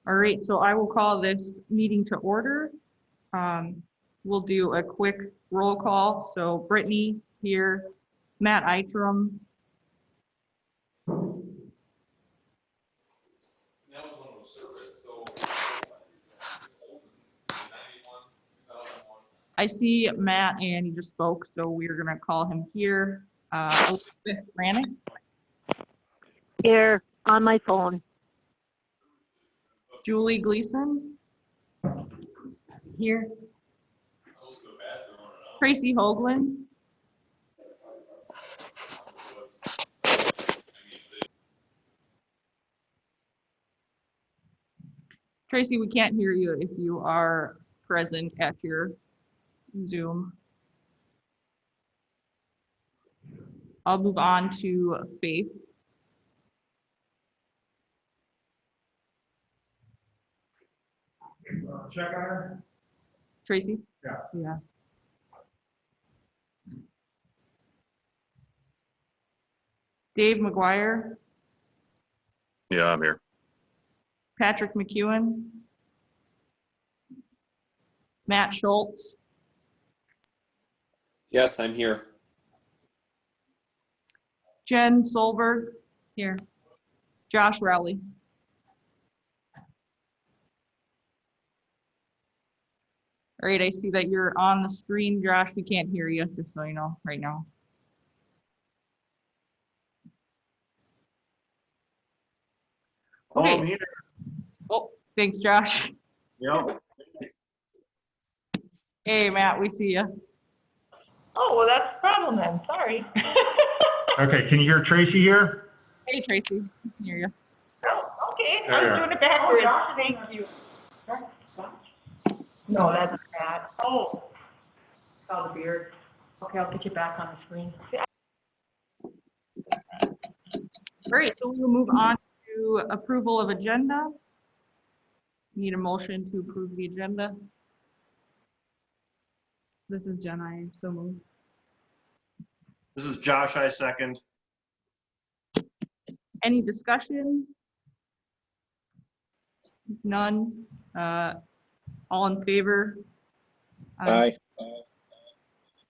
All right, so I will call this meeting to order. We'll do a quick roll call. So Brittany here, Matt Eitram. I see Matt and he just spoke, so we're gonna call him here. Elizabeth Rannick. Here, on my phone. Julie Gleason. Here. Tracy Hoagland. Tracy, we can't hear you if you are present at your Zoom. I'll move on to Faith. Check on her. Tracy? Yeah. Yeah. Dave McGuire. Yeah, I'm here. Patrick McEwen. Matt Schultz. Yes, I'm here. Jen Solberg. Here. Josh Rowley. All right, I see that you're on the screen, Josh. We can't hear you, just so you know, right now. Okay. I'm here. Oh, thanks, Josh. Yep. Hey, Matt, we see you. Oh, well, that's the problem then. Sorry. Okay, can you hear Tracy here? Hey, Tracy. I can hear you. Oh, okay. There you I'm are. doing it backwards. Thank you. No, that's bad. Oh. Saw the beard. Okay, I'll get you back on the screen. All right, so we'll move on to approval of agenda. Need a motion to approve the agenda. This is Jen, I so moved. This is Josh, I second. Any discussion? None. All in favor? Aye.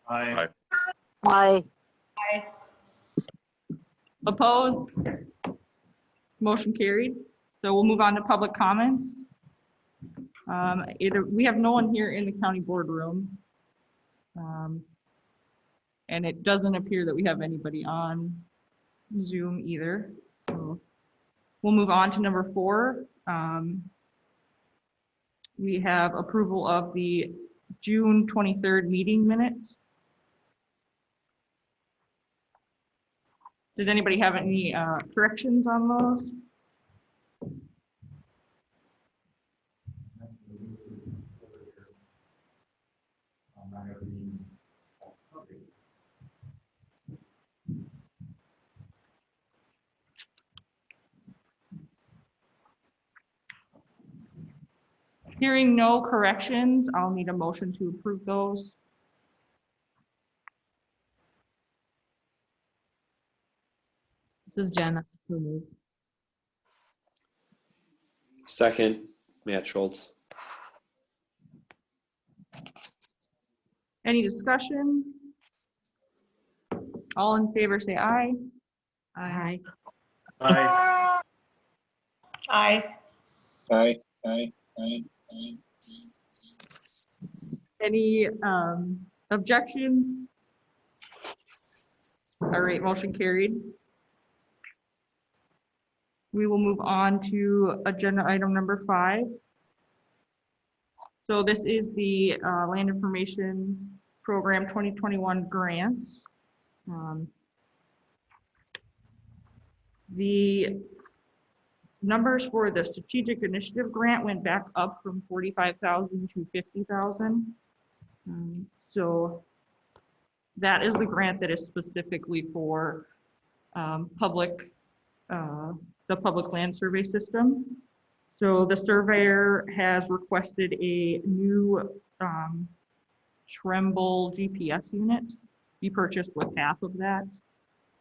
Aye. Hi. Opposed? Motion carried. So we'll move on to public comments. We have no one here in the county boardroom. And it doesn't appear that we have anybody on Zoom either. So we'll move on to number 4. We have approval of the June 23rd meeting minutes. Did anybody have any corrections on those? Hearing no corrections, I'll need a motion to approve those. This is Jen. Second, Matt Schultz. Any discussion? All in favor say aye. Aye. Aye. Aye. Aye. Aye. Any objections? All right, motion carried. We will move on to agenda item number 5. So this is the Land Information Program 2021 grants. The numbers for the strategic initiative grant went back up from 45,000 to 50,000. So that is the grant that is specifically for the public land survey system. So the surveyor has requested a new Tremble GPS unit be purchased with half of that.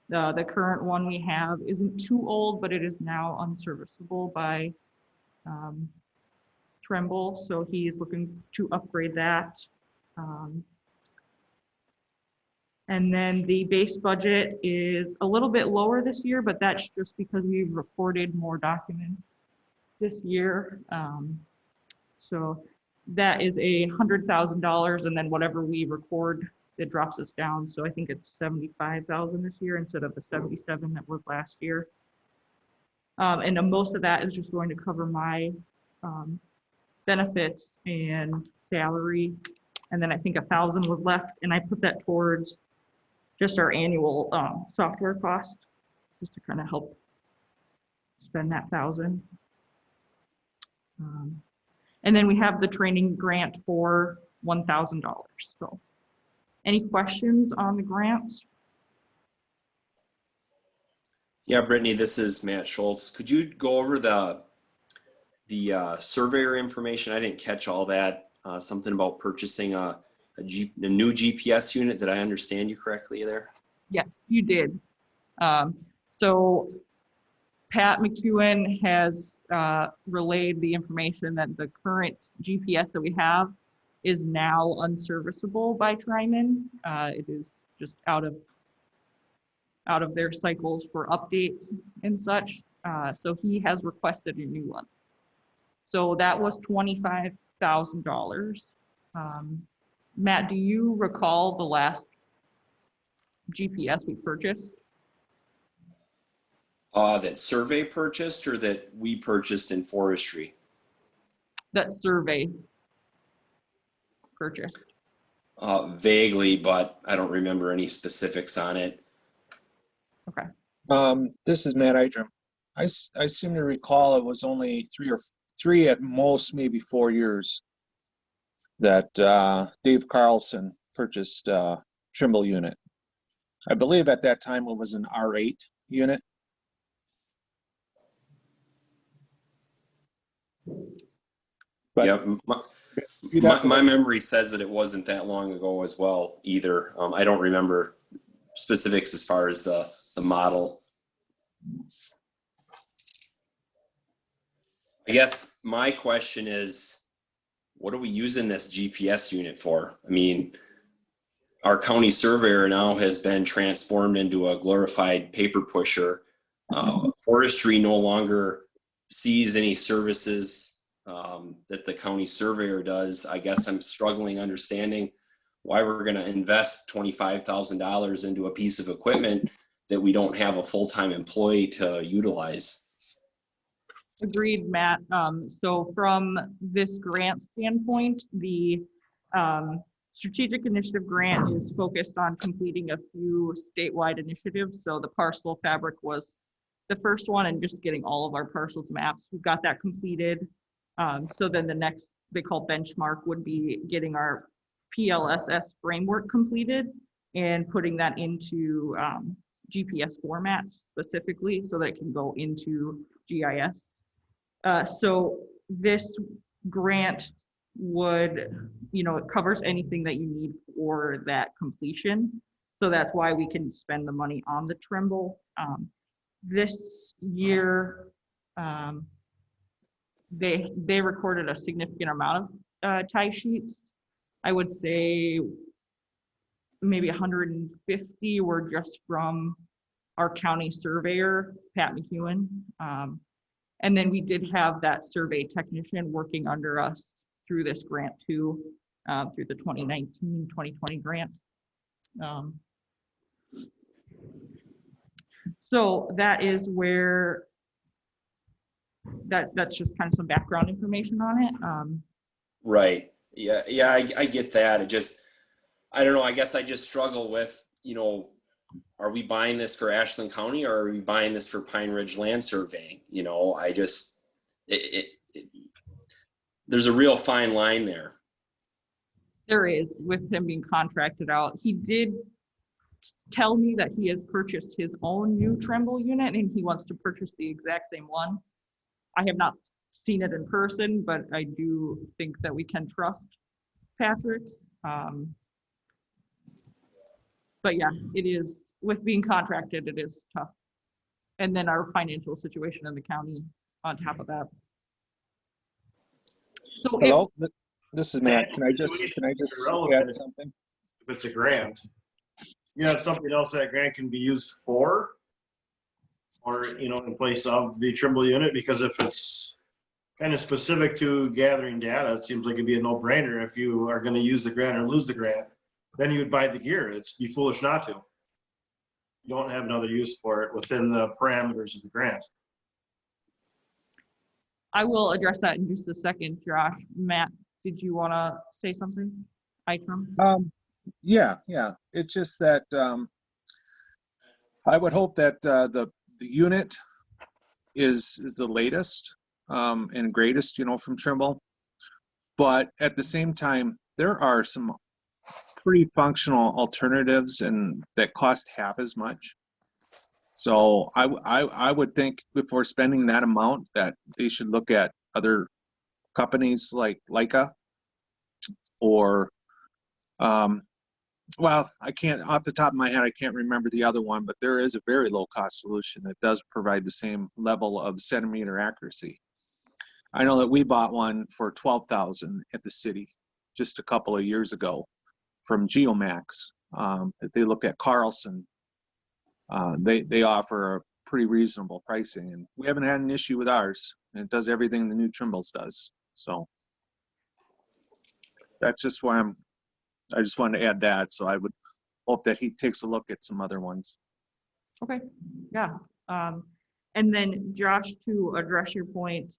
The current one we have isn't too old, but it is now unserviceable by Tremble, so he's looking to upgrade that. And then the base budget is a little bit lower this year, but that's just because we've recorded more documents this year. So that is $100,000, and then whatever we record, it drops us down. So I think it's 75,000 this year instead of the 77 that was last year. And most of that is just going to cover my benefits and salary. And then I think 1,000 was left, and I put that towards just our annual software cost, just to kind of help spend that 1,000. And then we have the training grant for $1,000. So any questions on the grants? Yeah, Brittany, this is Matt Schultz. Could you go over the surveyor information? I didn't catch all that. Something about purchasing a new GPS unit. Did I understand you correctly there? Yes, you did. So Pat McEwen has relayed the information that the current GPS that we have is now unserviceable by Tryman. It is just out of their cycles for updates and such. So he has requested a new one. So that was $25,000. Matt, do you recall the last GPS we purchased? That survey purchased or that we purchased in forestry? That survey purchased. Vaguely, but I don't remember any specifics on it. Okay. This is Matt Idrum. I seem to recall it was only three at most, maybe 4 years that Dave Carlson purchased Trimble unit. I believe at that time it was an R8 unit. But yeah, my memory says that it wasn't that long ago as well either. I don't remember specifics as far as the model. I guess my question is, what are we using this GPS unit for? I mean, our county surveyor now has been transformed into a glorified paper pusher. Forestry no longer sees any services that the county surveyor does. I guess I'm struggling understanding why we're going to invest $25,000 into a piece of equipment that we don't have a full-time employee to utilize. Agreed, Matt. So from this grant standpoint, the strategic initiative grant is focused on completing a few statewide initiatives. So the parcel fabric was the first one, and just getting all of our parcels maps. We've got that completed. So then the next they call benchmark would be getting our PLSS framework completed and putting that into GPS format specifically so that it can go into GIS. So this grant would, it covers anything that you need for that completion. So that's why we can spend the money on the Trimble. This year, they recorded a significant amount of tie sheets. I would say maybe 150 were just from our county surveyor, Pat McEwen. And then we did have that survey technician working under us through this grant too, through the 2019-2020 grant. So that is where, that's just kind of some background information on it. Right. Yeah, I get that. I don't know, I guess I just struggle with, are we buying this for Ashland County or are we buying this for Pine Ridge Land Surveying? There's a real fine line there. There is, with him being contracted out. He did tell me that he has purchased his own new Trimble unit and he wants to purchase the exact same one. I have not seen it in person, but I do think that we can trust Patrick. But yeah, it is, with being contracted, it is tough. And then our financial situation in the county on top of that. So if, Hello, this is Matt. Can I just Irrelevant add something? if it's a grant. You have something else that grant can be used for, or, in place of the Trimble unit, because if it's kind of specific to gathering data, it seems like it'd be a no-brainer. If you are gonna use the grant or lose the grant, then you would buy the gear. It'd be foolish not to. You don't have another use for it within the parameters of the grant. I will address that in just a second, Josh. Matt, did you want to say something? Itram? Yeah. It's just that I would hope that the unit is the latest and greatest, from Trimble. But at the same time, there are some pretty functional alternatives and that cost half as much. So I would think before spending that amount that they should look at other companies like Leica or well, I can't, off the top of my head, I can't remember the other one, but there is a very low cost solution that does provide the same level of centimeter accuracy. I know that we bought one for 12,000 at the city just a couple of years ago from Geomax. They looked at Carlson. They offer a pretty reasonable pricing, and we haven't had an issue with ours. And it does everything the new Trimbles does. So that's just why I just wanted to add that. So I would hope that he takes a look at some other ones. Okay, yeah. And then Josh, to address your point,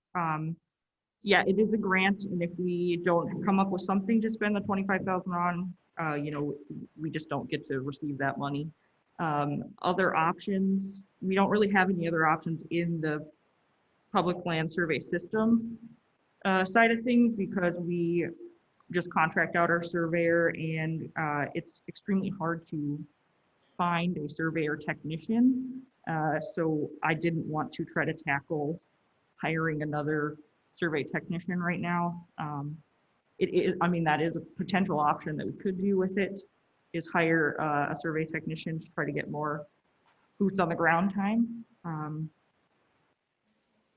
yeah, it is a grant, and if we don't come up with something to spend the 25,000 on, we just don't get to receive that money. Other options, we don't really have any other options in the public land survey system side of things, because we just contract out our surveyor, and it's extremely hard to find a surveyor technician. So I didn't want to try to tackle hiring another survey technician right now. That is a potential option that we could do with it, is hire a survey technician to try to get more boots on the ground time.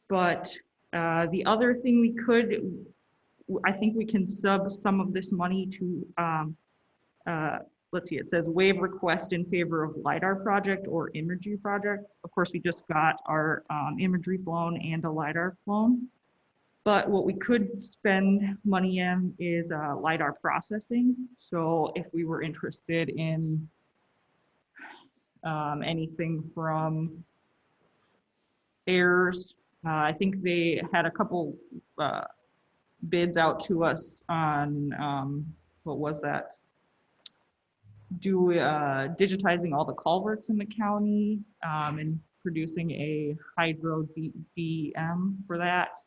But the other thing we could, I think we can sub some of this money to, let's see, it says waive request in favor of LiDAR project or imagery project. Of course, we just got our imagery flown and a LiDAR flown. But what we could spend money in is LiDAR processing. So if we were interested in anything from errors, I think they had a couple bids out to us on, what was that? Digitizing all the culverts in the county and producing a hydro DM for that.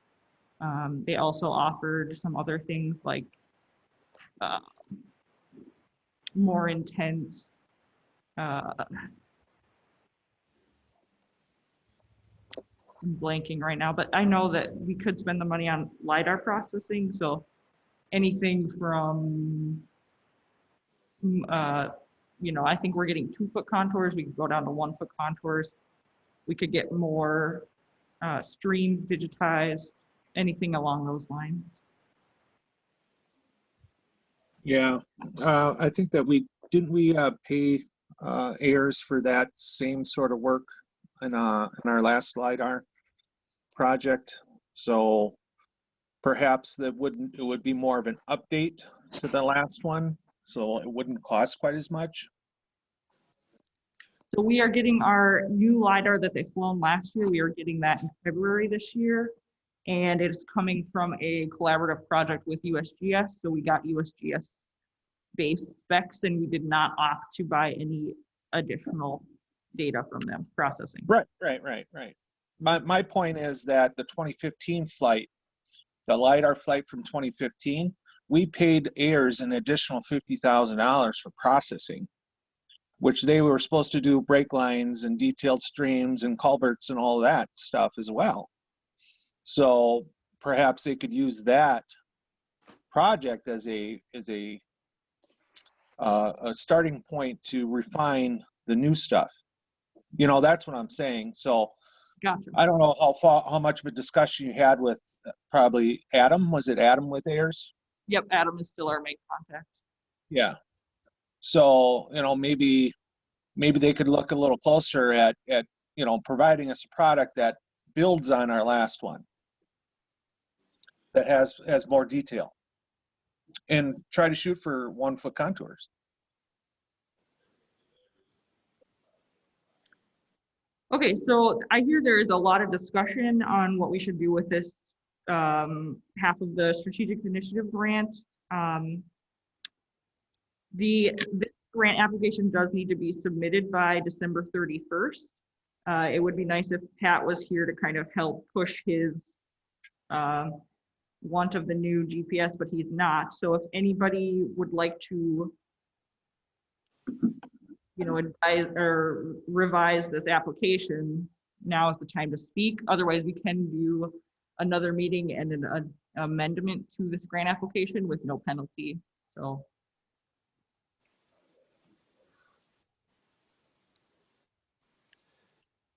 They also offered some other things like more intense I'm blanking right now, but I know that we could spend the money on LiDAR processing. So anything from, I think we're getting 2-foot contours. We could go down to 1-foot contours. We could get more streams digitized, anything along those lines. Yeah, I think that we pay heirs for that same sort of work in our last LiDAR project. So perhaps it would be more of an update to the last one, so it wouldn't cost quite as much. So we are getting our new LiDAR that they flown last year. We are getting that in February this year. And it's coming from a collaborative project with USGS. So we got USGS based specs, and we did not opt to buy any additional data from them processing. Right. My point is that the 2015 flight, the LiDAR flight from 2015, we paid heirs an additional $50,000 for processing, which they were supposed to do brake lines and detailed streams and culverts and all that stuff as well. So perhaps they could use that project as a starting point to refine the new stuff. That's what I'm saying. So Gotcha. I don't know how much of a discussion you had with probably Adam. Was it Adam with Ayers? Yep, Adam is still our main contact. Yeah. So, maybe they could look a little closer at, providing us a product that builds on our last one, that has more detail, and try to shoot for 1 foot contours. Okay, so I hear there is a lot of discussion on what we should do with this half of the strategic initiative grant. This grant application does need to be submitted by December 31st. It would be nice if Pat was here to kind of help push his want of the new GPS, but he's not. So if anybody would like to, advise or revise this application, now is the time to speak. Otherwise, we can do another meeting and an amendment to this grant application with no penalty. So.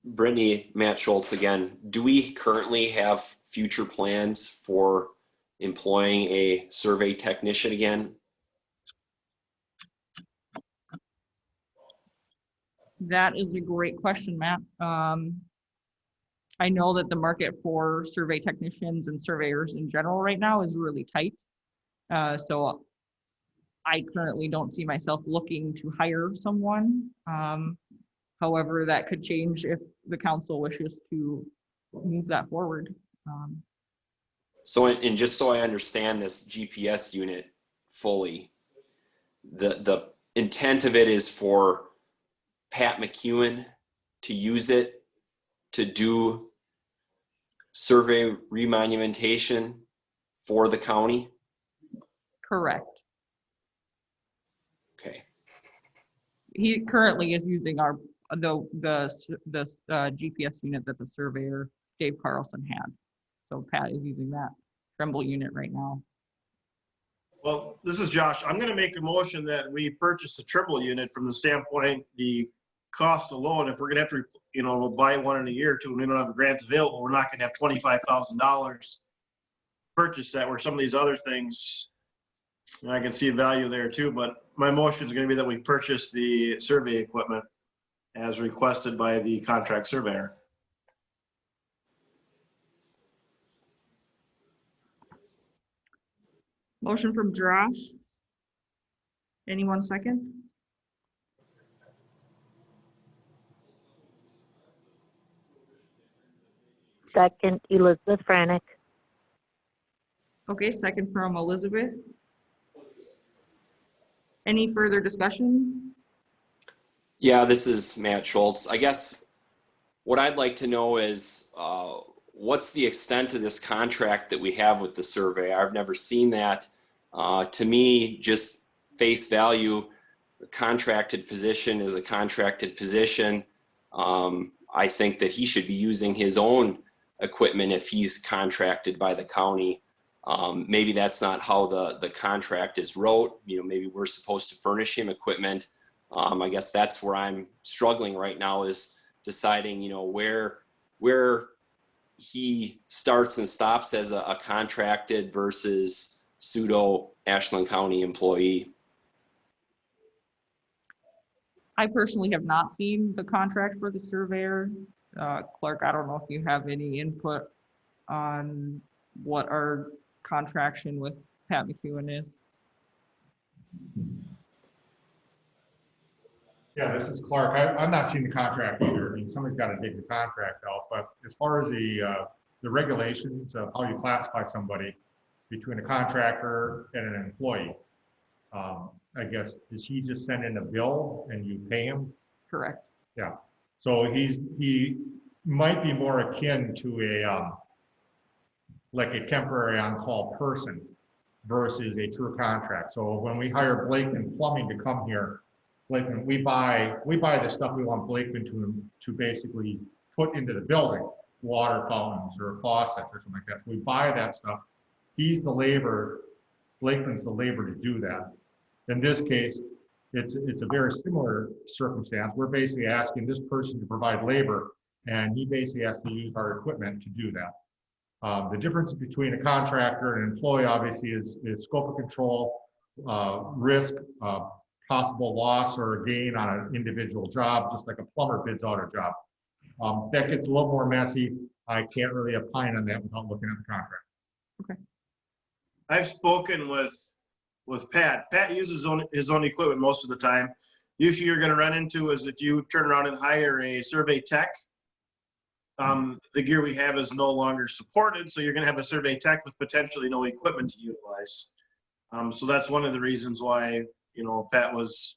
Brittany, Matt Schultz again. Do we currently have future plans for employing a survey technician again? That is a great question, Matt. I know that the market for survey technicians and surveyors in general right now is really tight. So I currently don't see myself looking to hire someone. However, that could change if the council wishes to move that forward. So, and just so I understand this GPS unit fully, the intent of it is for Pat McEwen to use it to do survey remonumentation for the county? Correct. Okay. He currently is using the GPS unit that the surveyor Dave Carlson had. So Pat is using that Tremble unit right now. Well, this is Josh. I'm gonna make a motion that we purchase a Trimble unit from the standpoint, the cost alone, if we're gonna have to, we'll buy one in a year or two and we don't have a grant available, we're not gonna have $25,000 purchase that, where some of these other things, and I can see value there too, but my motion is gonna be that we purchase the survey equipment as requested by the contract surveyor. Motion from Josh. Anyone second? Second, Elizabeth Franick. Okay, second from Elizabeth. Any further discussion? Yeah, this is Matt Schultz. I guess what I'd like to know is what's the extent of this contract that we have with the survey? I've never seen that. To me, just face value, a contracted position is a contracted position. I think that he should be using his own equipment if he's contracted by the county. Maybe that's not how the contract is wrote. Maybe we're supposed to furnish him equipment. I guess that's where I'm struggling right now, is deciding, where he starts and stops as a contracted versus pseudo Ashland County employee. I personally have not seen the contract for the surveyor. Clark, I don't know if you have any input on what our contraction with Pat McEwen is. Yeah, this is Clark. I've not seen the contract either. I mean, somebody's got to dig the contract out. But as far as the regulations of how you classify somebody between a contractor and an employee, I guess, does he just send in a bill and you pay him? Correct. Yeah. So he might be more akin to a like a temporary on-call person versus a true contract. So when we hire Blakeman Plumbing to come here, Blakeman, we buy the stuff we want Blakeman to basically put into the building, water fountains or faucets or something like that. So we buy that stuff. He's the labor, Blakeman's the labor to do that. In this case, it's a very similar circumstance. We're basically asking this person to provide labor and he basically has to use our equipment to do that. The difference between a contractor and an employee obviously is scope of control, risk, possible loss or gain on an individual job, just like a plumber bids out a job. That gets a little more messy. I can't really opine on that without looking at the contract. I've spoken with Pat. Pat uses his own equipment most of the time. Usually you're gonna run into is if you turn around and hire a survey tech, the gear we have is no longer supported, so you're gonna have a survey tech with potentially no equipment to utilize. So that's one of the reasons why, you know, Pat was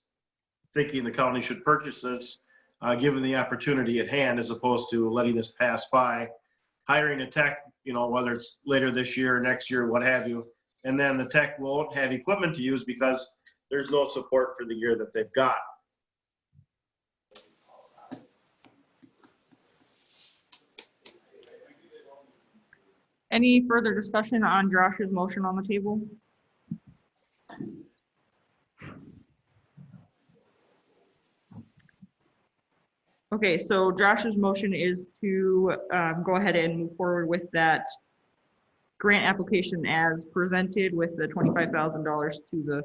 thinking the county should purchase this, given the opportunity at hand, as opposed to letting this pass by, hiring a tech, you know, whether it's later this year, next year, what have you, and then the tech won't have equipment to use because there's no support for the gear that they've got. Any further discussion on Josh's motion on the table? Okay, so Josh's motion is to go ahead and move forward with that grant application as presented with the $25,000 to the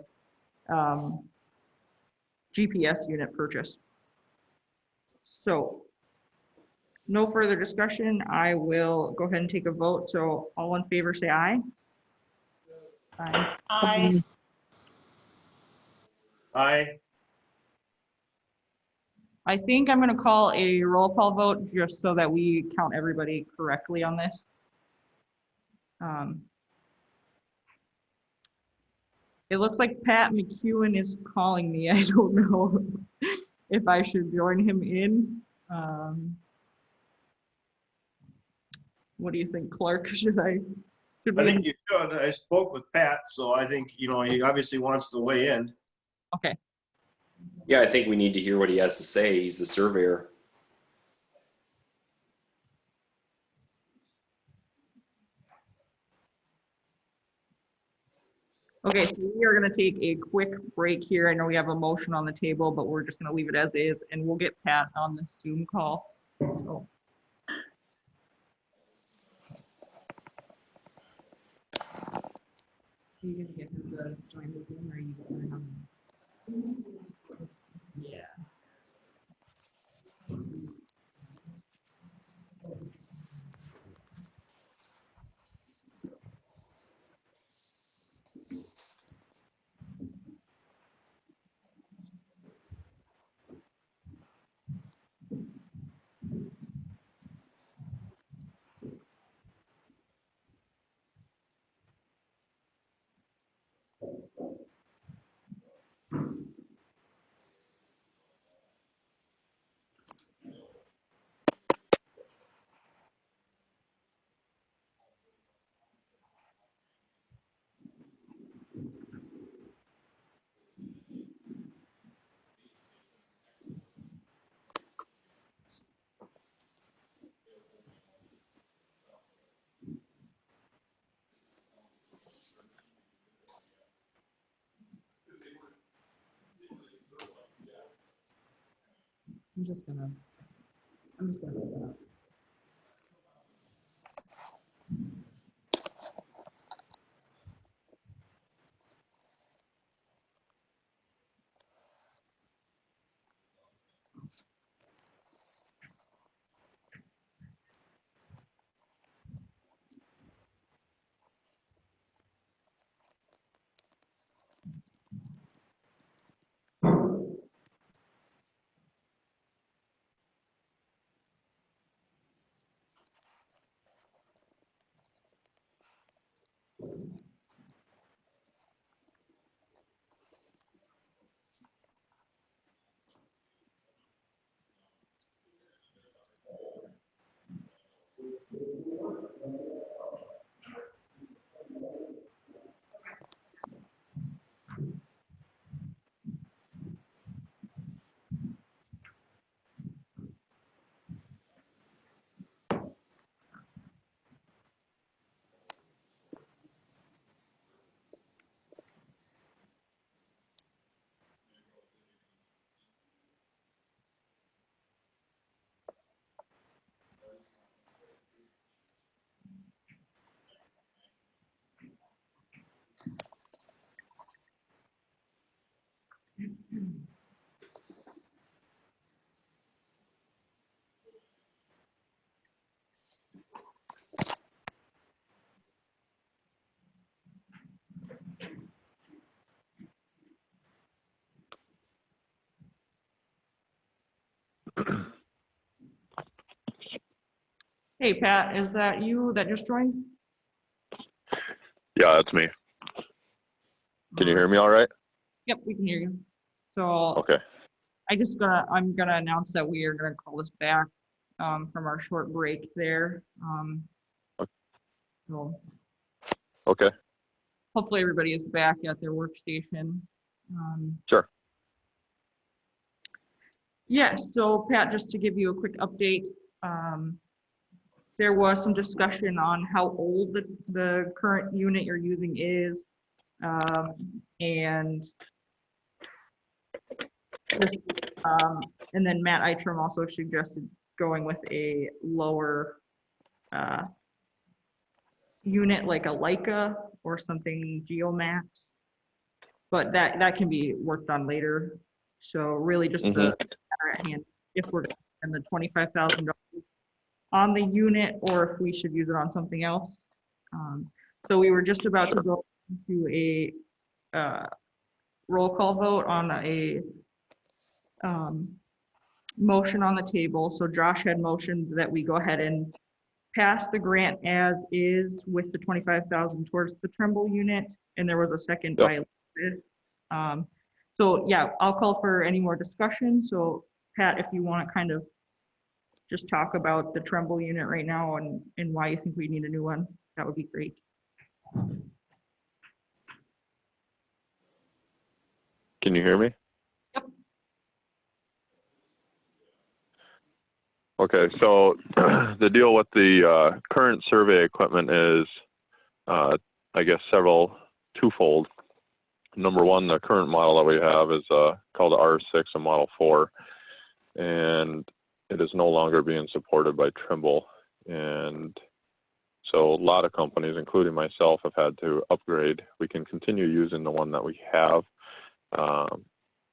GPS unit purchase. So no further discussion. I will go ahead and take a vote. So all in favor, say aye. Aye. Aye. I think I'm going to call a roll call vote just so that we count everybody correctly on this. It looks like Pat McEwen is calling me. I don't know if I should join him in. What do you think, Clark? Should I think you should. I spoke with Pat, so I think, you know, he obviously wants to weigh in. Okay. Yeah, I think we need to hear what he has to say. He's the surveyor. Okay, so we are going to take a quick break here. I know we have a motion on the table, but we're just going to leave it as is, and we'll get Pat on the Zoom call. So. Are you going to get him to join the Zoom, or are you just going to have him? Yeah. I'm just gonna open up. Hey, Pat, is that you that just joined? Yeah, that's me. Can you hear me all right? Yep, we can hear you. So Okay. I'm gonna announce that we are gonna call this back from our short break there. So Okay. hopefully everybody is back at their workstation. Sure. Yeah, so Pat, just to give you a quick update, there was some discussion on how old the current unit you're using is. And this, and then Matt Eitram also suggested going with a lower unit like a Leica or something Geomax. But that can be worked on later. So really just the matter at hand, if we're gonna spend the $25,000 on the unit or if we should use it on something else. So we were just about to go into a roll call vote on a motion on the table. So Josh had motioned that we go ahead and pass the grant as is with the 25,000 towards the Trimble unit, and there was a second by Elizabeth. So yeah, I'll call for any more discussion. So Pat, if you want to kind of just talk about the Trimble unit right now and why you think we need a new one, that would be great. Can you hear me? Yep. Okay, so the deal with the current survey equipment is, I guess, twofold. Number one, the current model that we have is called the R6, a Model 4, and it is no longer being supported by Trimble. And so a lot of companies, including myself, have had to upgrade. We can continue using the one that we have.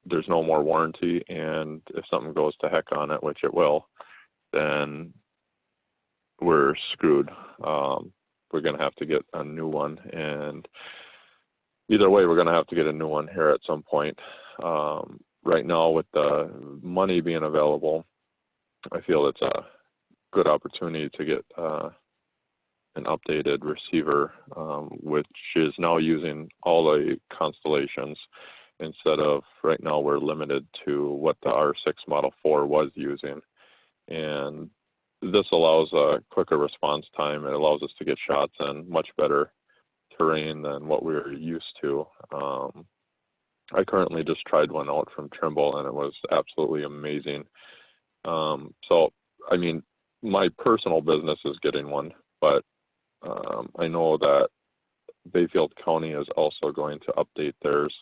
There's no more warranty, and if something goes to heck on it, which it will, then we're screwed. We're going to have to get a new one, and either way, we're going to have to get a new one here at some point. Right now, with the money being available, I feel it's a good opportunity to get an updated receiver, which is now using all the constellations instead of, right now we're limited to what the R6 Model 4 was using. And this allows a quicker response time. It allows us to get shots in much better terrain than what we were used to. I currently just tried one out from Trimble and it was absolutely amazing. So, I mean, my personal business is getting one, but I know that Bayfield County is also going to update theirs.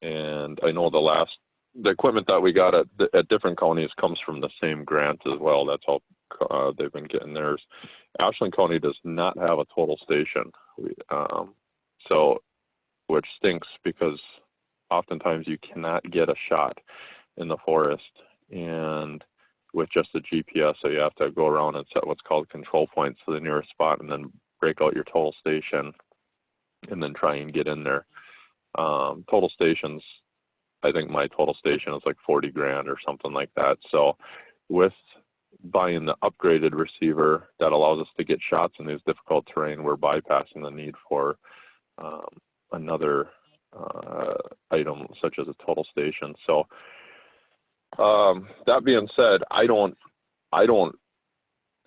And I know the equipment that we got at different counties comes from the same grant as well. That's how they've been getting theirs. Ashland County does not have a total station. So, which stinks because oftentimes you cannot get a shot in the forest and with just a GPS, so you have to go around and set what's called control points to the nearest spot and then break out your total station and then try and get in there. Total stations, I think my total station is like 40 grand or something like that. So with buying the upgraded receiver that allows us to get shots in these difficult terrain, we're bypassing the need for another item such as a total station. So that being said, I don't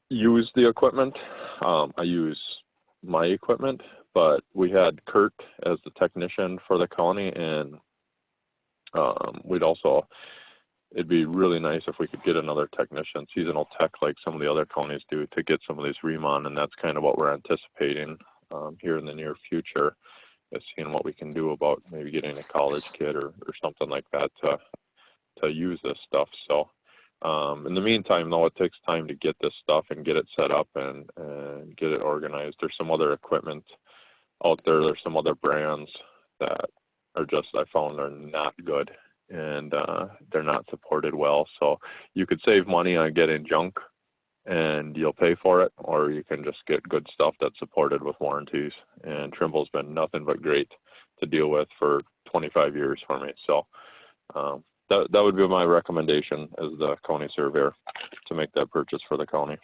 use the equipment. I use my equipment, but we had Kurt as the technician for the county, and it'd be really nice if we could get another technician, seasonal tech like some of the other counties do, to get some of these remon, and that's kind of what we're anticipating here in the near future, is seeing what we can do about maybe getting a college kid or something like that to use this stuff. So in the meantime, though, it takes time to get this stuff and get it set up and get it organized. There's some other equipment out there. There's some other brands that are just, I found, are not good, and they're not supported well. So you could save money on getting junk and you'll pay for it, or you can just get good stuff that's supported with warranties. And Trimble's been nothing but great to deal with for 25 years for me. So that would be my recommendation as the county surveyor, to make that purchase for the county.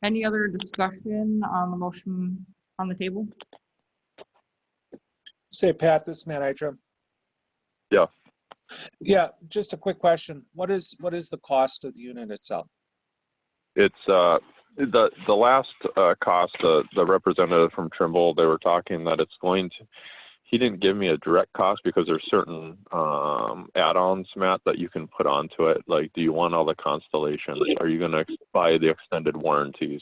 Any other discussion on the motion on the table? Say, Pat, this is Matt Itram. Yeah. Yeah, just a quick question. What is the cost of the unit itself? It's the last cost, the representative from Trimble, they were talking that it's going to, he didn't give me a direct cost because there's certain add-ons, Matt, that you can put onto it. Like, do you want all the constellations? Are you going to buy the extended warranties?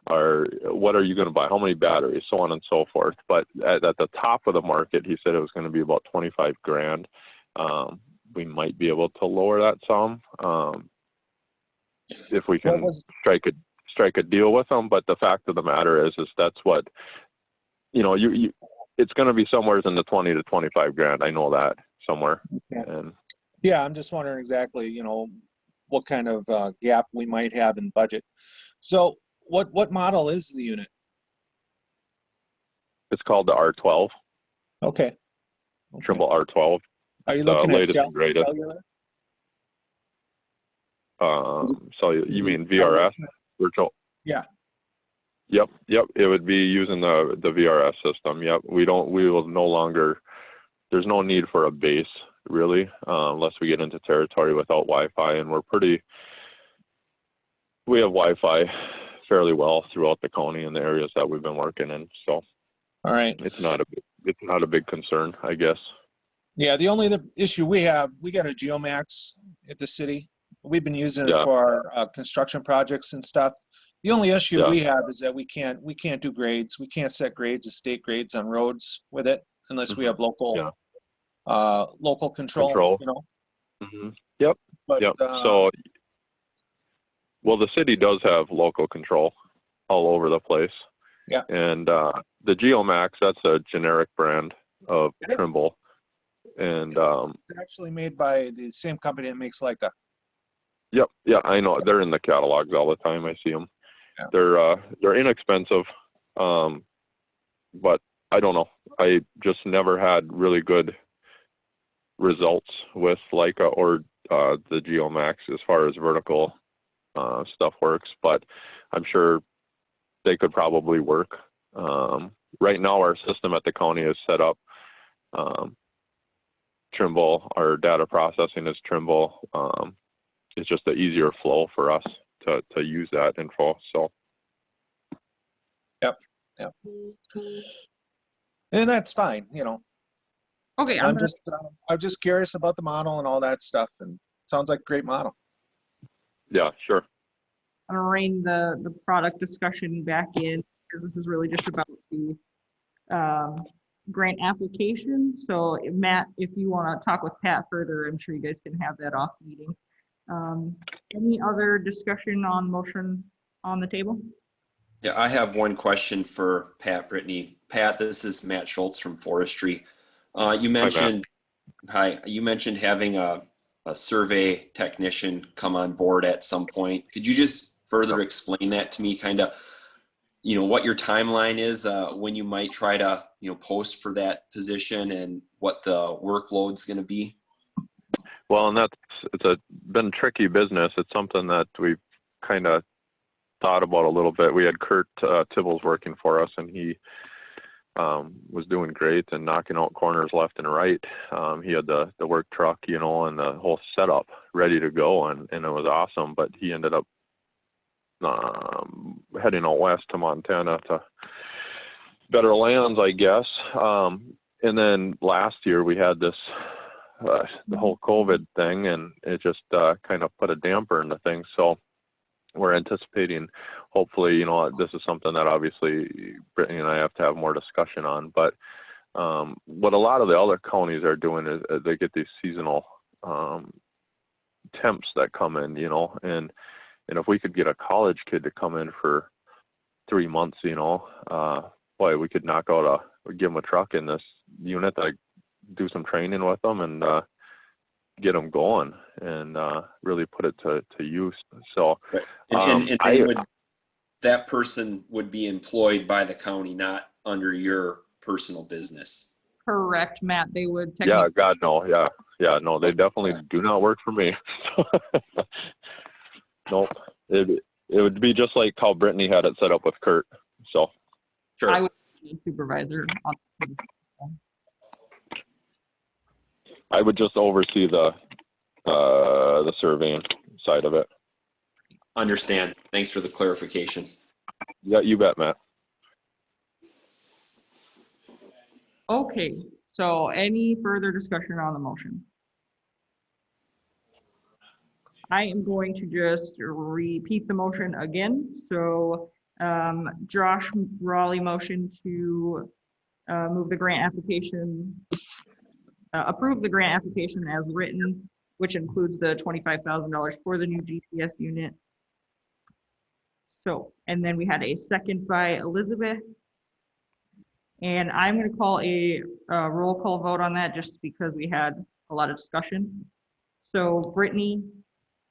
Or what are you going to buy? How many batteries? So on and so forth. But at the top of the market, he said it was going to be about 25 grand. We might be able to lower that some if we can strike a deal with them. But the fact of the matter is that's what, you it's going to be somewhere in the 20 to 25 grand. I know that somewhere. Yeah. And Yeah, I'm just wondering exactly, what kind of gap we might have in budget. So what model is the unit? it's called the R12, Okay. Trimble R12. Are you the looking at latest and greatest. cellular? So you mean VRS, virtual? Yeah. Yep. It would be using the VRS system. Yep. We will no longer, there's no need for a base really, unless we get into territory without Wi-Fi, and we have Wi-Fi fairly well throughout the county in the areas that we've been working in. So All right. it's not a big concern, I guess. Yeah, the only other issue we got a Geomax at the city. We've been using it Yeah. for our construction projects and stuff. The only issue Yeah. we have is that we can't do grades. We can't set grades, estate grades on roads with it unless we have local Yeah. local control. Mm-hmm. Yep. But Yep. So, well, the city does have local control all over the place. Yeah. And the Geomax, that's a generic brand of It is. Trimble. And it's actually made by the same company that makes Leica. yep, yeah, I know. They're in the catalogs all the time. I see them. Yeah. They're inexpensive, but I don't know. I just never had really good results with Leica or the Geomax as far as vertical stuff works, but I'm sure they could probably work. Right now, our system at the county is set up Trimble. Our data processing is Trimble. It's just an easier flow for us to use that info. So. Yep. And that's fine. Okay, I'm just curious about the model and all that stuff, and sounds like a great model. Yeah, sure. I'm gonna rein the product discussion back in, because this is really just about the grant application. So Matt, if you want to talk with Pat further, I'm sure you guys can have that off meeting. Any other discussion on motion on the table? Yeah, I have one question for Pat, Brittany. Pat, this is Matt Schultz from Forestry. You mentioned having a survey technician come on board at some point. Could you just further explain that to me, kind of, what your timeline is, when you might try to, post for that position, and what the workload's going to be? Well, and it's been tricky business. It's something that we've kind of thought about a little bit. We had Kurt Tibbles working for us, and he was doing great and knocking out corners left and right. He had the work truck, and the whole setup ready to go, and it was awesome. But he ended up heading out west to Montana to better lands, I guess. And then last year we had this the whole COVID thing, and it just kind of put a damper into things. So we're anticipating, hopefully, this is something that obviously Brittany and I have to have more discussion on. But what a lot of the other counties are doing is they get these seasonal temps that come in, and if we could get a college kid to come in for 3 months, boy, we could knock out give them a truck in this unit, do some training with them, and get them going, and really put it to use. So, and that person would be employed by the county, not under your personal business. Correct, Matt. They would yeah, technically. God, no, yeah, no, they definitely do not work for me. Nope. It'd it would be just like how Brittany had it set up with Kurt. So Sure. I would be a supervisor on. I would just oversee the surveying side of it. Understand. Thanks for the clarification. Yeah, you bet, Matt. Okay, so any further discussion on the motion? I am going to just repeat the motion again. So Josh Raleigh motion to move the grant application, approve the grant application as written, which includes the $25,000 for the new GPS unit. So, and then we had a second by Elizabeth. And I'm going to call a roll call vote on that just because we had a lot of discussion. So Brittany,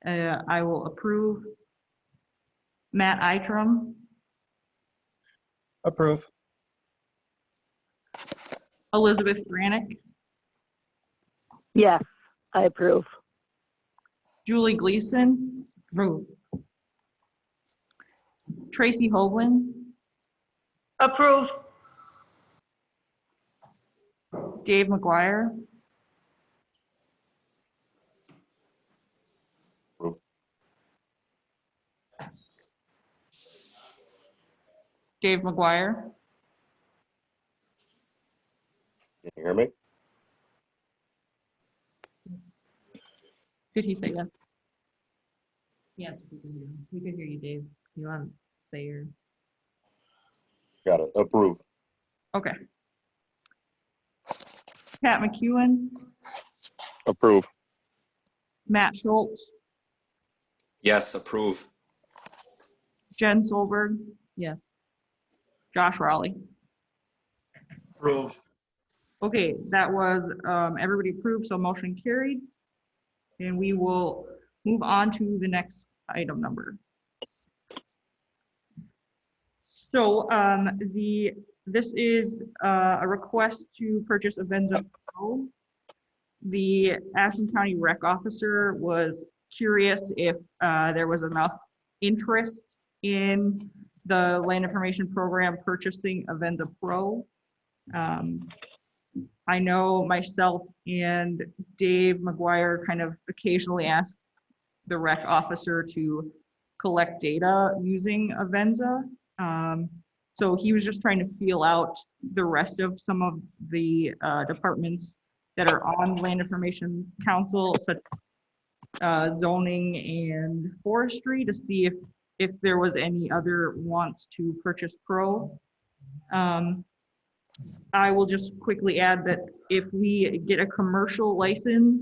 I will approve. Matt Itram, Approve. Elizabeth Granick, Yes, I approve. Julie Gleason, approve. Tracy Hoagland, Approve. Dave McGuire, Approve. Dave McGuire, Can you hear me? did he say yes? Yes, we can hear you, Dave. You want to say your, Got it. Approve. okay. Pat McEwen, Approve. Matt Schultz, Yes, approve. Jen Solberg, yes. Josh Raleigh. Approve. Okay, that was, everybody approved, so motion carried. And we will move on to the next item number. So this is a request to purchase a Venza Pro. The Ashland County Rec Officer was curious if there was enough interest in the Land Information Program purchasing a Venza Pro. I know myself and Dave McGuire kind of occasionally ask the rec officer to collect data using Avenza. So he was just trying to feel out the rest of some of the departments that are on Land Information Council, such zoning and forestry, to see if there was any other wants to purchase Pro. I will just quickly add that if we get a commercial license,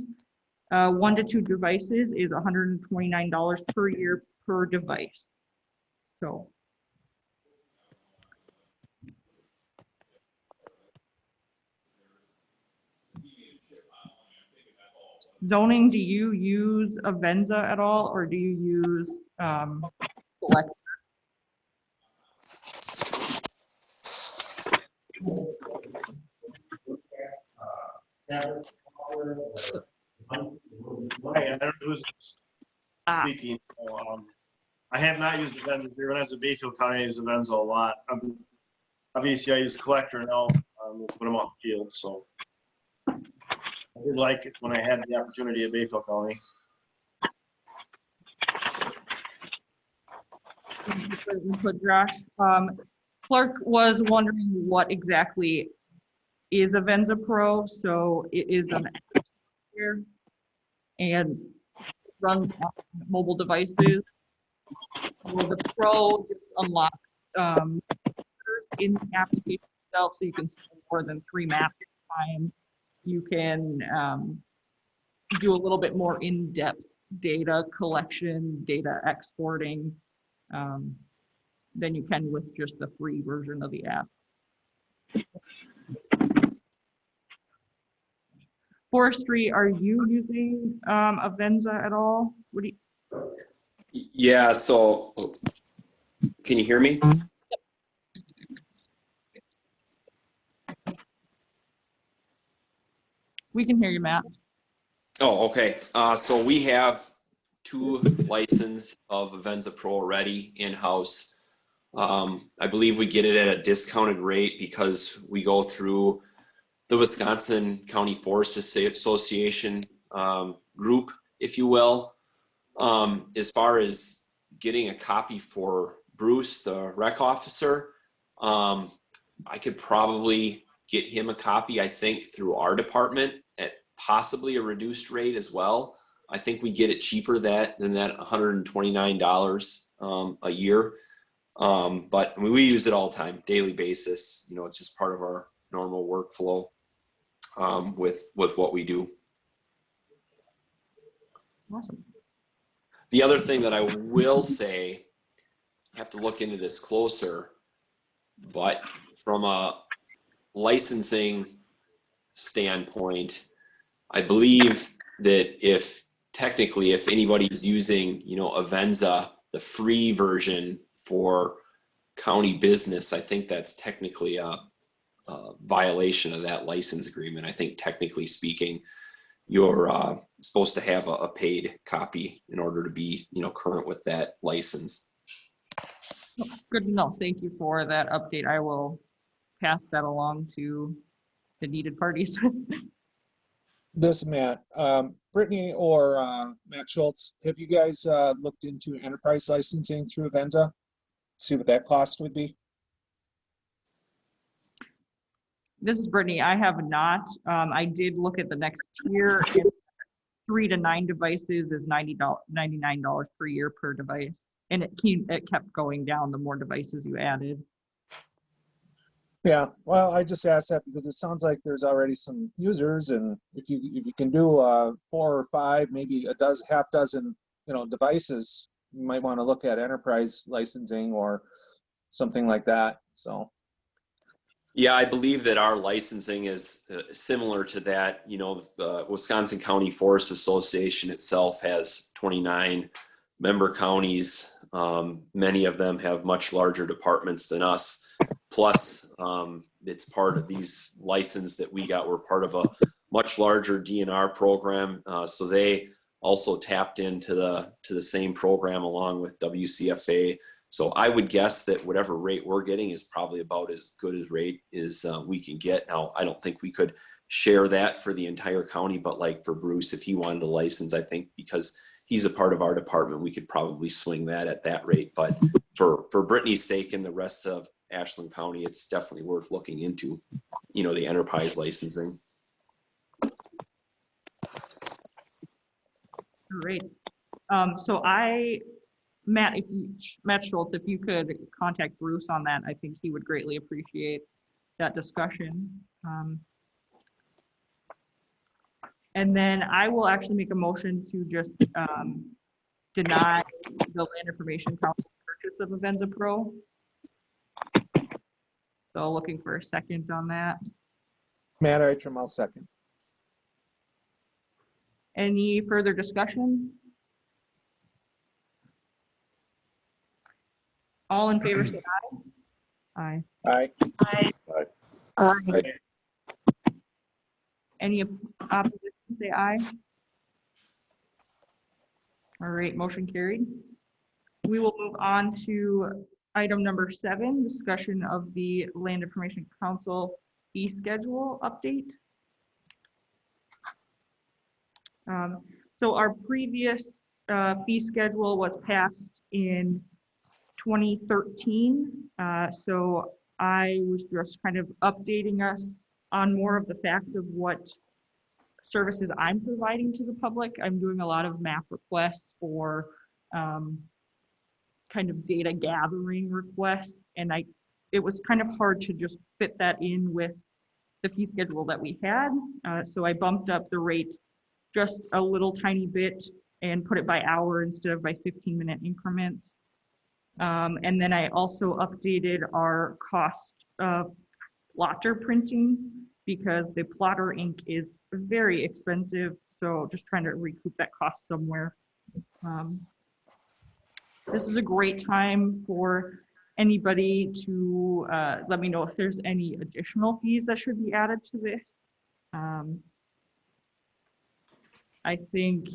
1 to 2 devices is $129 per year per device. So. Zoning, do you use Avenza at all, or do you use Select? I don't know who's speaking. I have not used Avenza here when I was at Bayfield County. I used Avenza a lot. Obviously, I use Collector now. Put them on the field, so I did like it when I had the opportunity at Bayfield County. Input, Josh. Clark was wondering what exactly is Avenza Pro. So it is an app here and runs on mobile devices. Well, the Pro just unlocks in the application itself, so you can see more than 3 maps at a time. You can do a little bit more in-depth data collection, data exporting than you can with just the free version of the app. Forestry, are you using Avenza at all? What do you? Yeah, so can you hear me? We can hear you, Matt. Oh, okay. So we have two license of Avenza Pro already in-house. I believe we get it at a discounted rate because we go through the Wisconsin County Forest Association group, if you will. As far as getting a copy for Bruce, the rec officer, I could probably get him a copy, I think, through our department at possibly a reduced rate as well. I think we get it cheaper than that $129 a year. But I mean, we use it all the time, daily basis. You know, it's just part of our normal workflow with what we do. Awesome. The other thing that I will say, I have to look into this closer, but from a licensing standpoint, I believe that if anybody's using, you know, Avenza, the free version for county business, I think that's technically a violation of that license agreement. I think technically speaking, you're supposed to have a paid copy in order to be, you know, current with that license. Good to know. Thank you for that update. I will pass that along to the needed parties. This is Matt. Brittany or Matt Schultz, have you guys looked into enterprise licensing through Avenza? See what that cost would be? This is Brittany. I have not. I did look at the next tier. 3 to 9 devices is $99 per year per device. And it kept going down the more devices you added. Yeah, well, I just asked that because it sounds like there's already some users, and if you can do 4 or 5, maybe half dozen, you know, devices, you might want to look at enterprise licensing or something like that. So. Yeah, I believe that our licensing is similar to that. You know, the Wisconsin County Forest Association itself has 29 member counties. Many of them have much larger departments than us. Plus, it's part of these license that we got. We're part of a much larger DNR program. So they also tapped into the same program along with WCFA. So I would guess that whatever rate we're getting is probably about as good as rate as we can get. Now, I don't think we could share that for the entire county, but like for Bruce, if he wanted the license, I think because he's a part of our department, we could probably swing that at that rate. But for Brittany's sake and the rest of Ashland County, it's definitely worth looking into, you know, the enterprise licensing. Great. So Matt Schultz, if you could contact Bruce on that, I think he would greatly appreciate that discussion. And then I will actually make a motion to just deny the Land Information Council purchase of Avenza Pro. So looking for a second on that. Matt Eitram, I'll second. Any further discussion? All in favor say aye. Aye. Aye. Aye. Any opposition say aye. All right, motion carried. We will move on to item number 7, discussion of the Land Information Council fee schedule update. So our previous fee schedule was passed in 2013. So I was just kind of updating us on more of the fact of what services I'm providing to the public. I'm doing a lot of map requests for kind of data gathering requests, and it was kind of hard to just fit that in with the fee schedule that we had. So I bumped up the rate just a little tiny bit and put it by hour instead of by 15-minute increments. And then I also updated our cost of plotter printing because the plotter ink is very expensive. So just trying to recoup that cost somewhere. This is a great time for anybody to let me know if there's any additional fees that should be added to this. I think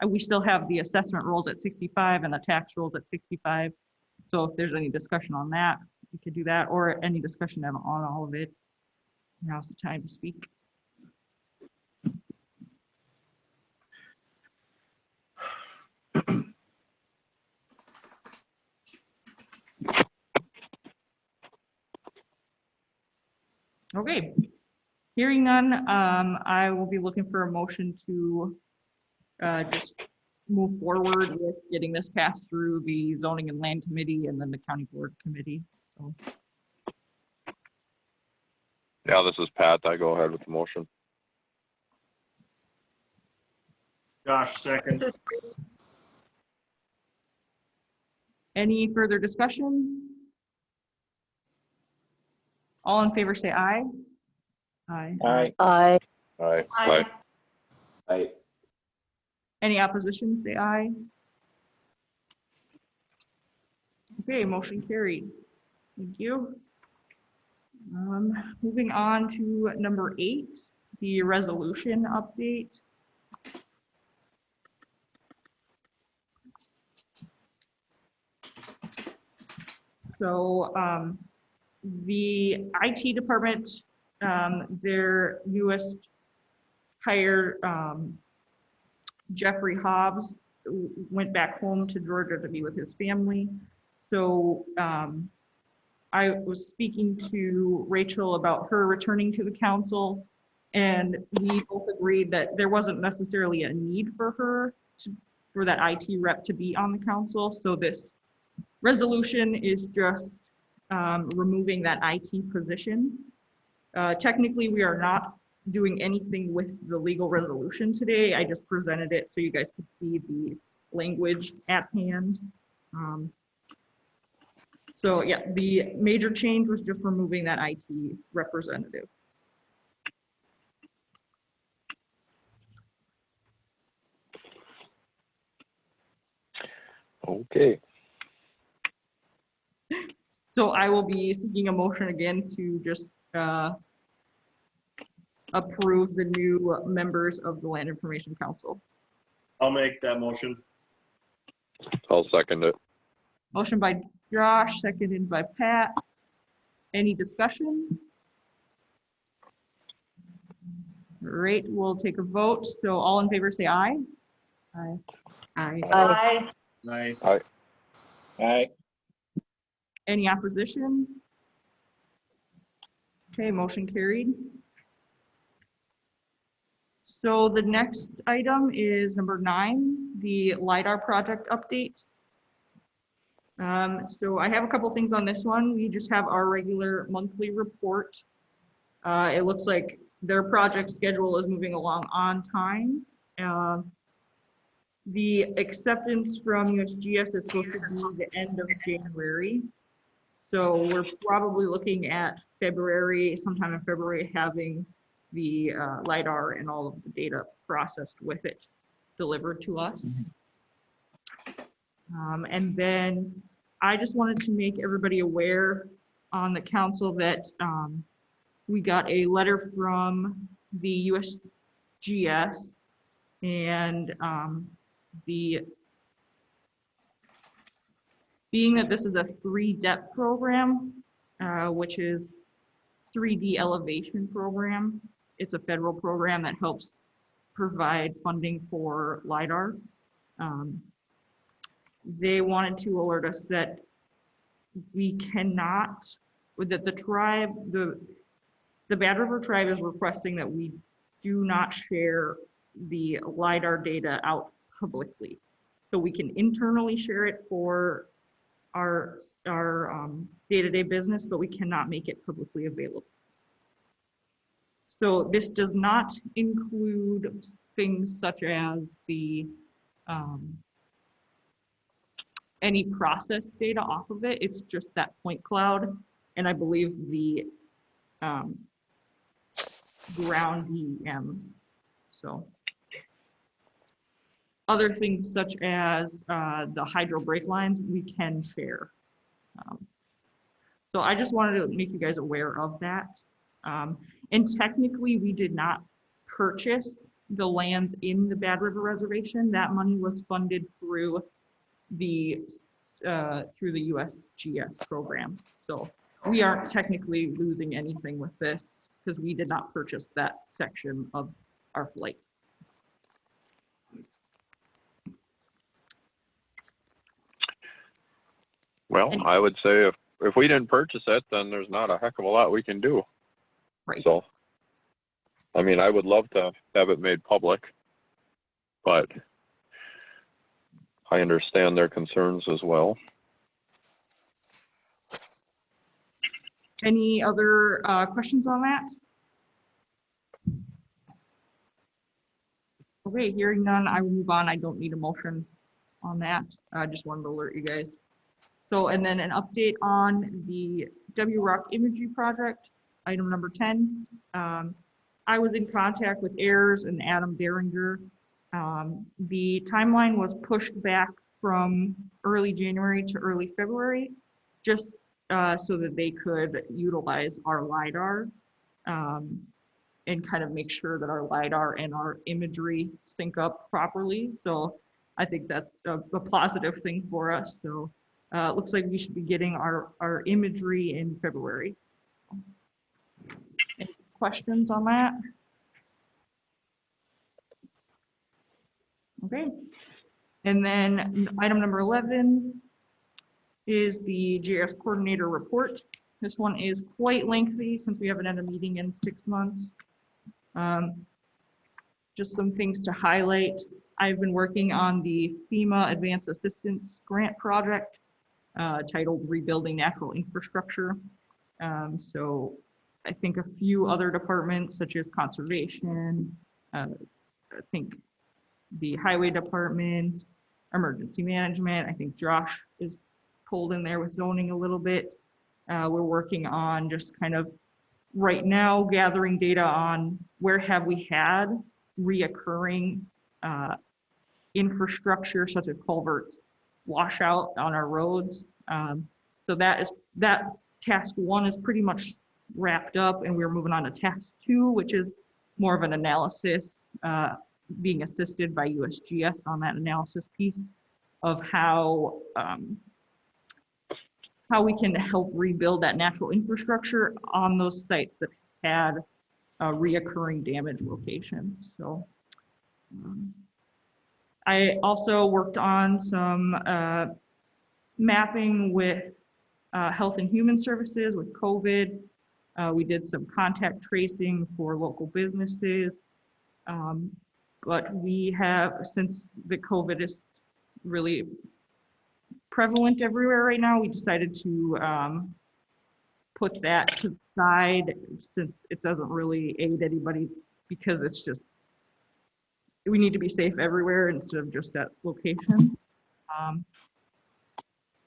we still have the assessment rolls at 65 and the tax rolls at 65. So if there's any discussion on that, we could do that, or any discussion on all of it. Now's the time to speak. Okay, hearing none, I will be looking for a motion to just move forward with getting this passed through the zoning and land committee and then the county board committee. So, Yeah, this is Pat. I go ahead with the motion. Josh, second. any further discussion? All in favor say aye. Aye. Aye. Aye. Aye. Aye. I, Any opposition, say aye. Okay, motion carried. Thank you. Moving on to number 8, the resolution update. So the IT department, their newest hire, Jeffrey Hobbs, went back home to Georgia to be with his family. So I was speaking to Rachel about her returning to the council, and we both agreed that there wasn't necessarily a need for her for that IT rep to be on the council. So this resolution is just removing that IT position. Technically, we are not doing anything with the legal resolution today. I just presented it so you guys could see the language at hand. So yeah, the major change was just removing that IT representative. Okay. So I will be seeking a motion again to just approve the new members of the Land Information Council. I'll make that motion. I'll second it. Motion by Josh, seconded by Pat. Any discussion? Great, we'll take a vote. So all in favor say aye. Aye. Aye. Aye. Aye. Aye. Any opposition? Okay, motion carried. So the next item is number 9, the LiDAR project update. So I have a couple things on this one. We just have our regular monthly report. It looks like their project schedule is moving along on time. The acceptance from USGS is supposed to be the end of January. So we're probably looking at February, sometime in February, having the LiDAR and all of the data processed with it delivered to us. And then I just wanted to make everybody aware on the council that we got a letter from the USGS, and being that this is a 3DEP program, which is 3D elevation program. It's a federal program that helps provide funding for LiDAR. They wanted to alert us that we cannot, that the tribe, the Bad River tribe is requesting that we do not share the LiDAR data out publicly. So we can internally share it for our day-to-day business, but we cannot make it publicly available. So this does not include things such as the any process data off of it. It's just that point cloud, and I believe the ground DEM. So other things such as the hydro brake lines, we can share. So I just wanted to make you guys aware of that. And technically we did not purchase the lands in the Bad River Reservation, that money was funded through the USGS program. So we aren't technically losing anything with this because we did not purchase that section of our flight. Well, I would say if we didn't purchase it, then there's not a heck of a lot we can do. Right. So, I mean, I would love to have it made public, but I understand their concerns as well. Any other questions on that? Okay, hearing none, I will move on. I don't need a motion on that. I just wanted to alert you guys. So, and then an update on the W Rock imagery project, item number 10. I was in contact with Ayers and Adam Derringer. The timeline was pushed back from early January to early February, just so that they could utilize our LiDAR and kind of make sure that our LiDAR and our imagery sync up properly. So I think that's a positive thing for us. So it looks like we should be getting our imagery in February. Any questions on that? Okay. And then item number 11 is the GIS coordinator report. This one is quite lengthy since we haven't had a meeting in 6 months. Just some things to highlight. I've been working on the FEMA Advanced Assistance Grant project titled Rebuilding Natural Infrastructure. So I think a few other departments such as conservation, I think the highway department, emergency management, I think Josh is pulled in there with zoning a little bit. We're working on just kind of right now gathering data on where have we had reoccurring infrastructure such as culverts washout on our roads. So that task 1 is pretty much wrapped up, and we're moving on to task 2, which is more of an analysis, being assisted by USGS on that analysis piece of how we can help rebuild that natural infrastructure on those sites that had reoccurring damage locations. So I also worked on some mapping with Health and Human Services with COVID. We did some contact tracing for local businesses. But we have, since the COVID is really prevalent everywhere right now, we decided to put that to the side since it doesn't really aid anybody, because it's just, we need to be safe everywhere instead of just that location.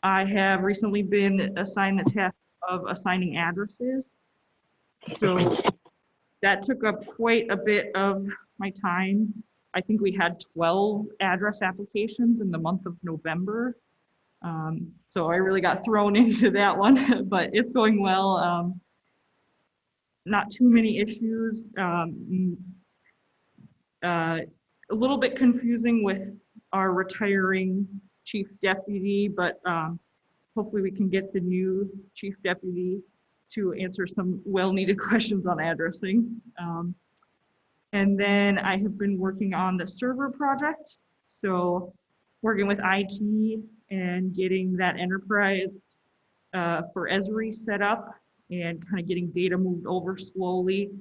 I have recently been assigned the task of assigning addresses. So that took up quite a bit of my time. I think we had 12 address applications in the month of November. So I really got thrown into that one, but it's going well. Not too many issues. A little bit confusing with our retiring chief deputy, but hopefully we can get the new chief deputy to answer some well-needed questions on addressing. And then I have been working on the server project. So working with IT and getting that enterprise for Esri set up and kind of getting data moved over slowly.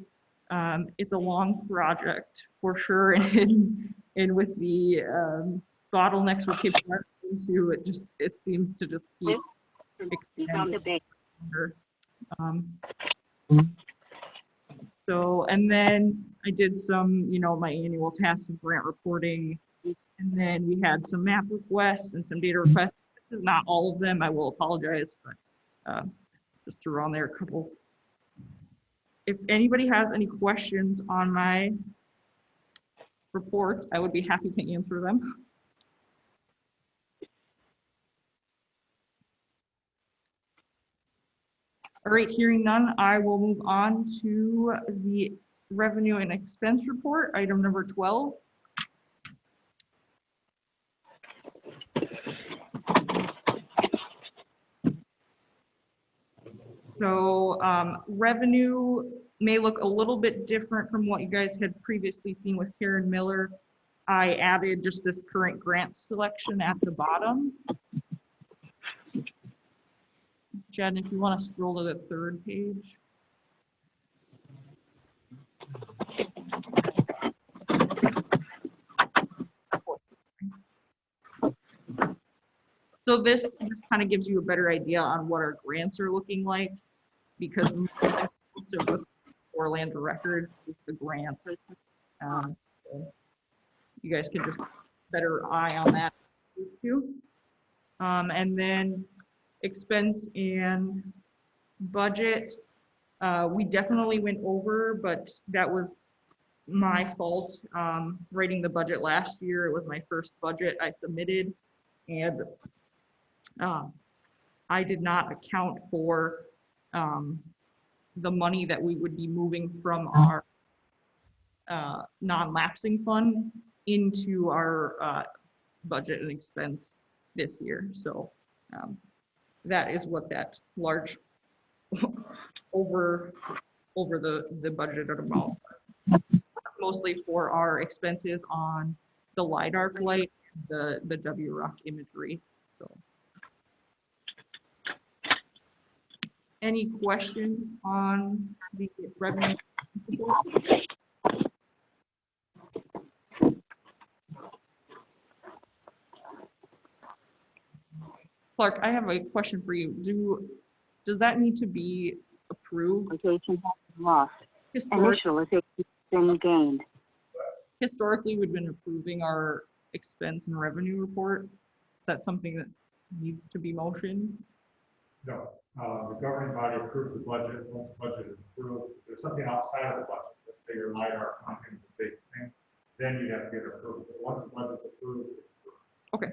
It's a long project for sure. And with the bottlenecks with people into it seems to just keep expanding. So, and then I did some, my annual tasks and grant reporting, and then we had some map requests and some data requests. This is not all of them, I will apologize, but just threw on there a couple. If anybody has any questions on my report, I would be happy to answer them. All right, hearing none, I will move on to the revenue and expense report, item number 12. So revenue may look a little bit different from what you guys had previously seen with Karen Miller. I added just this current grant selection at the bottom. Jen, if you want to scroll to the third page. So this just kind of gives you a better idea on what our grants are looking like, because most of the Orlando records is the grants. So you guys can just better eye on that too. And then expense and budget. We definitely went over, but that was my fault. Writing the budget last year, it was my first budget I submitted, and I did not account for the money that we would be moving from our non-lapsing fund into our budget and expense this year. So that is what that large over the budgeted amount. Mostly for our expenses on the LiDAR flight, the WROC imagery. So any question on the revenue? Clark, I have a question for you. Does that need to be approved? Application has lost. Initialization been gained. Historically, we've been approving our expense and revenue report. Is that something that needs to be motioned? No, the governing body approves the budget. Once the budget is approved, if there's something outside of the budget, let's say your LiDAR content is a big thing, then you have to get approved. But once the budget's approved, it's approved. Okay.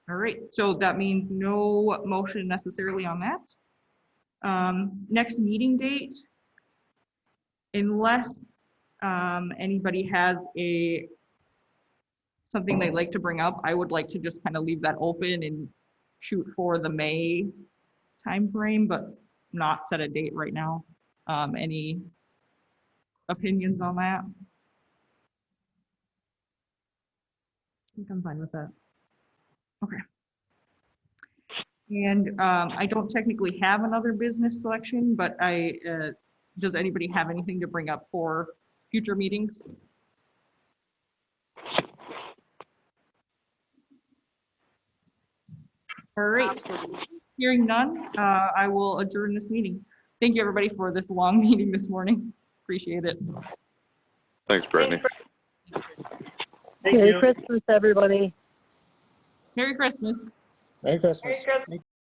All right. So that means no motion necessarily on that. Next meeting date, unless anybody has something they'd like to bring up, I would like to just kind of leave that open and shoot for the May timeframe, but not set a date right now. Any opinions on that? I think I'm fine with that. Okay. And I don't technically have another business selection, but does anybody have anything to bring up for future meetings? All right, hearing none, I will adjourn this meeting. Thank you, everybody, for this long meeting this morning. Appreciate it. Thanks, Brittany. Thank Merry you. Christmas, everybody. Merry Christmas. Merry Christmas. Merry Christmas.